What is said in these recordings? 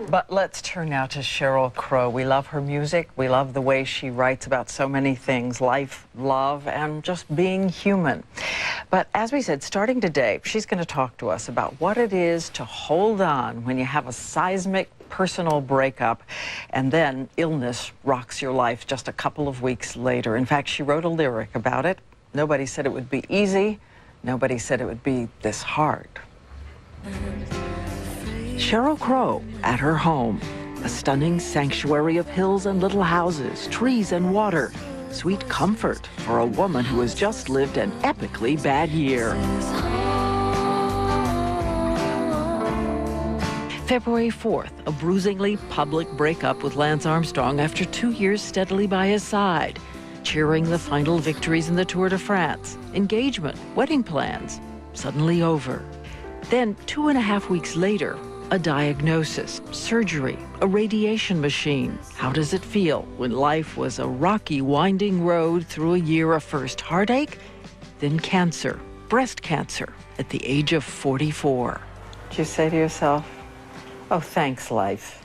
But let's turn now to Sheryl Crow. We love her music. We love the way she writes about so many things, life, love, and just being human. But as we said, starting today, she's going to talk to us about what it is to hold on when you have a seismic personal breakup and then illness rocks your life just a couple of weeks later. In fact, she wrote a lyric about it. Nobody said it would be easy. Nobody said it would be this hard. Sheryl Crow at her home, a stunning sanctuary of hills and little houses, trees and water. Sweet comfort for a woman who has just lived an epically bad year. February 4th, a bruisingly public breakup with Lance Armstrong after 2 years steadily by his side, cheering the final victories in the Tour de France. Engagement, wedding plans, suddenly over. Then 2.5 weeks later, a diagnosis, surgery, a radiation machine. How does it feel when life was a rocky, winding road through a year of first heartache, then cancer, breast cancer, at the age of 44? Did you say to yourself, oh, thanks, life?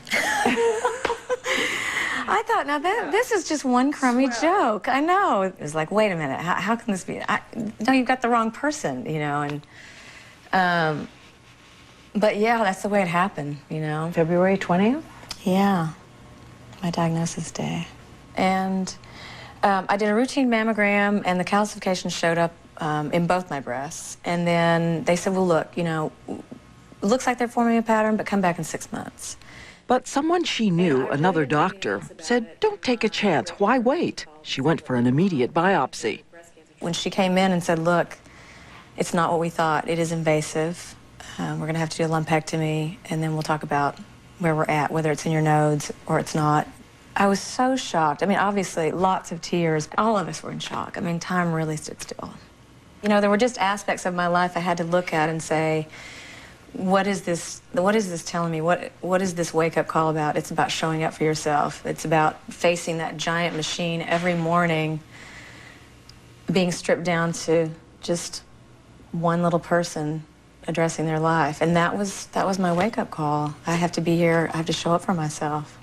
I thought, now this is just one crummy joke. I know. It was like, wait a minute, how can this be? No, you've got the wrong person, you know, and... But yeah, that's the way it happened, you know. February 20th? Yeah, my diagnosis day. And I did a routine mammogram, and the calcification showed up in both my breasts. And then they said, well, look, you know, it looks like they're forming a pattern, but come back in 6 months. But someone she knew, another doctor, said, don't take a chance. Why wait? She went for an immediate biopsy. When she came in and said, look, it's not what we thought. It is invasive. We're going to have to do a lumpectomy, and then we'll talk about where we're at, whether it's in your nodes or it's not. I was so shocked. I mean, obviously, lots of tears. All of us were in shock. I mean, time really stood still. You know, there were just aspects of my life I had to look at and say, what is this telling me? What is this wake-up call about? It's about showing up for yourself. It's about facing that giant machine every morning, being stripped down to just one little person addressing their life. And that was my wake-up call. I have to be here. I have to show up for myself.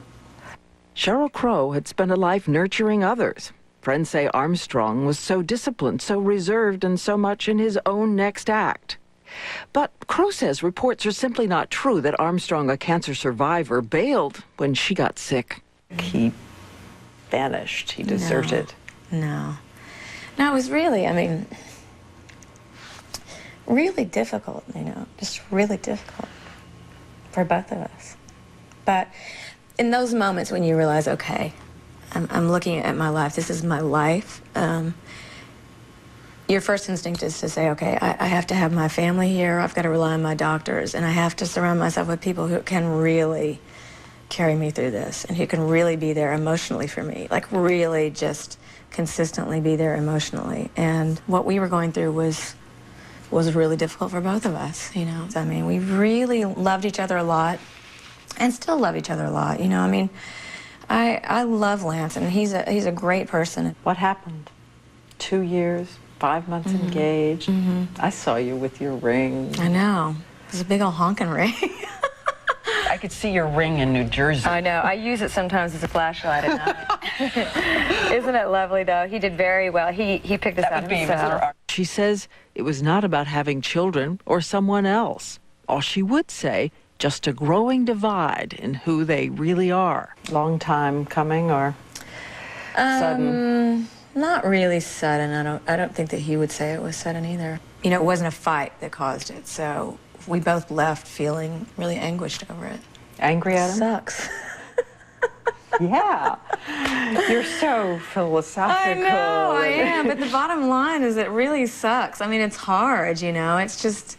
Sheryl Crow had spent a life nurturing others. Friends say Armstrong was so disciplined, so reserved, and so much in his own next act. But Crow says reports are simply not true that Armstrong, a cancer survivor, bailed when she got sick. He vanished. He deserted. No, it was really, I mean, really difficult, you know, just really difficult for both of us. But in those moments when you realize, okay, I'm looking at my life, this is my life, your first instinct is to say, okay, I have to have my family here, I've got to rely on my doctors, and I have to surround myself with people who can really carry me through this and who can really be there emotionally for me, like really just consistently be there emotionally. And what we were going through was really difficult for both of us, you know. I mean, we really loved each other a lot and still love each other a lot, you know. I mean, I love Lance, and he's a great person. What happened? 2 years, 5 months engaged. I saw you with your ring. I know. It was a big old honking ring. I could see your ring in New Jersey. I know. I use it sometimes as a flashlight at night. Isn't it lovely, though? He did very well. He picked this out himself. She says it was not about having children or someone else. All she would say, just a growing divide in who they really are. Long time coming or sudden? Not really sudden. I don't think that he would say it was sudden either. You know, it wasn't a fight that caused it, so we both left feeling really anguished over it. Angry at him? Sucks. Yeah. You're so philosophical. I know, I am, but the bottom line is it really sucks. I mean, it's hard, you know, it's just...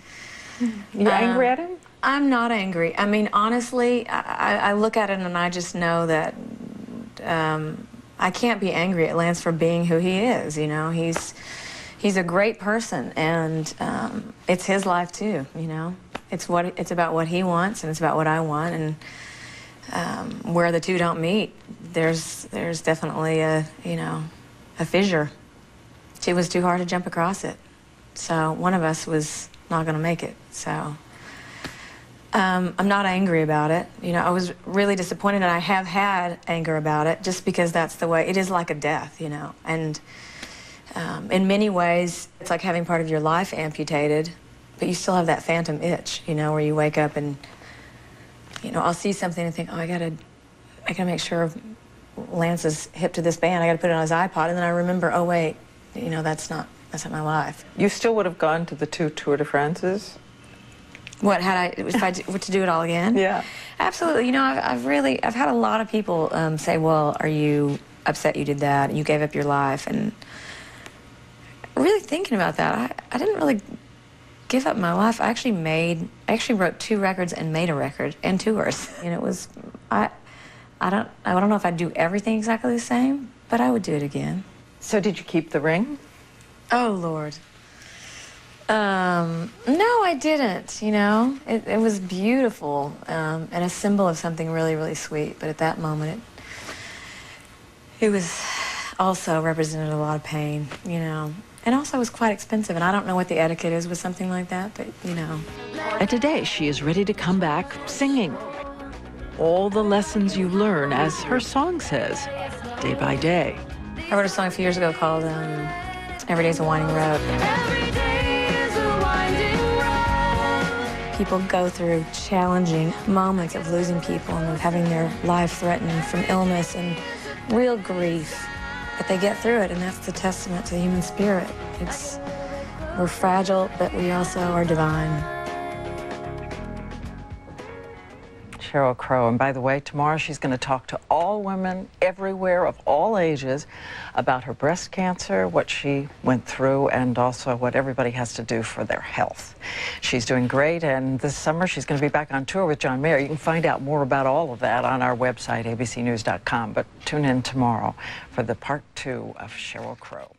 You're angry at him? I'm not angry. I mean, honestly, I look at it and I just know that I can't be angry at Lance for being who he is, you know. He's a great person, and it's his life too, you know. It's about what he wants, and it's about what I want, and where the two don't meet, there's definitely a fissure. It was too hard to jump across it, so one of us was not going to make it. So I'm not angry about it. You know, I was really disappointed, and I have had anger about it just because that's the way, it is like a death, you know. And in many ways, it's like having part of your life amputated, but you still have that phantom itch, you know, where you wake up and, you know, I'll see something and think, oh, I gotta make sure Lance is hip to this band. I gotta put it on his iPod, and then I remember, oh wait, you know, that's not my life. You still would have gone to the 2 Tour de France's? What, if I were to do it all again? Yeah. Absolutely. You know, I've had a lot of people say, well, are you upset you did that and you gave up your life? And really thinking about that, I didn't really give up my life. I actually wrote 2 records and made a record and tours. And it was, I don't know if I'd do everything exactly the same, but I would do it again. So did you keep the ring? Oh, Lord. No, I didn't, you know. It was beautiful and a symbol of something really, really sweet. But at that moment, it was also represented a lot of pain, you know. And also was quite expensive. And I don't know what the etiquette is with something like that, but, you know. And today she is ready to come back singing. All the lessons you learn, as her song says, day by day. I wrote a song a few years ago called Every Day's a Winding Road. People go through challenging moments of losing people and of having their life threatened from illness and real grief. But they get through it, and that's the testament to the human spirit. We're fragile, but we also are divine. Sheryl Crow. And by the way, tomorrow she's going to talk to all women everywhere of all ages about her breast cancer, what she went through, and also what everybody has to do for their health. She's doing great, and this summer she's going to be back on tour with John Mayer. You can find out more about all of that on our website, abcnews.com. But tune in tomorrow for the part 2 of Sheryl Crow.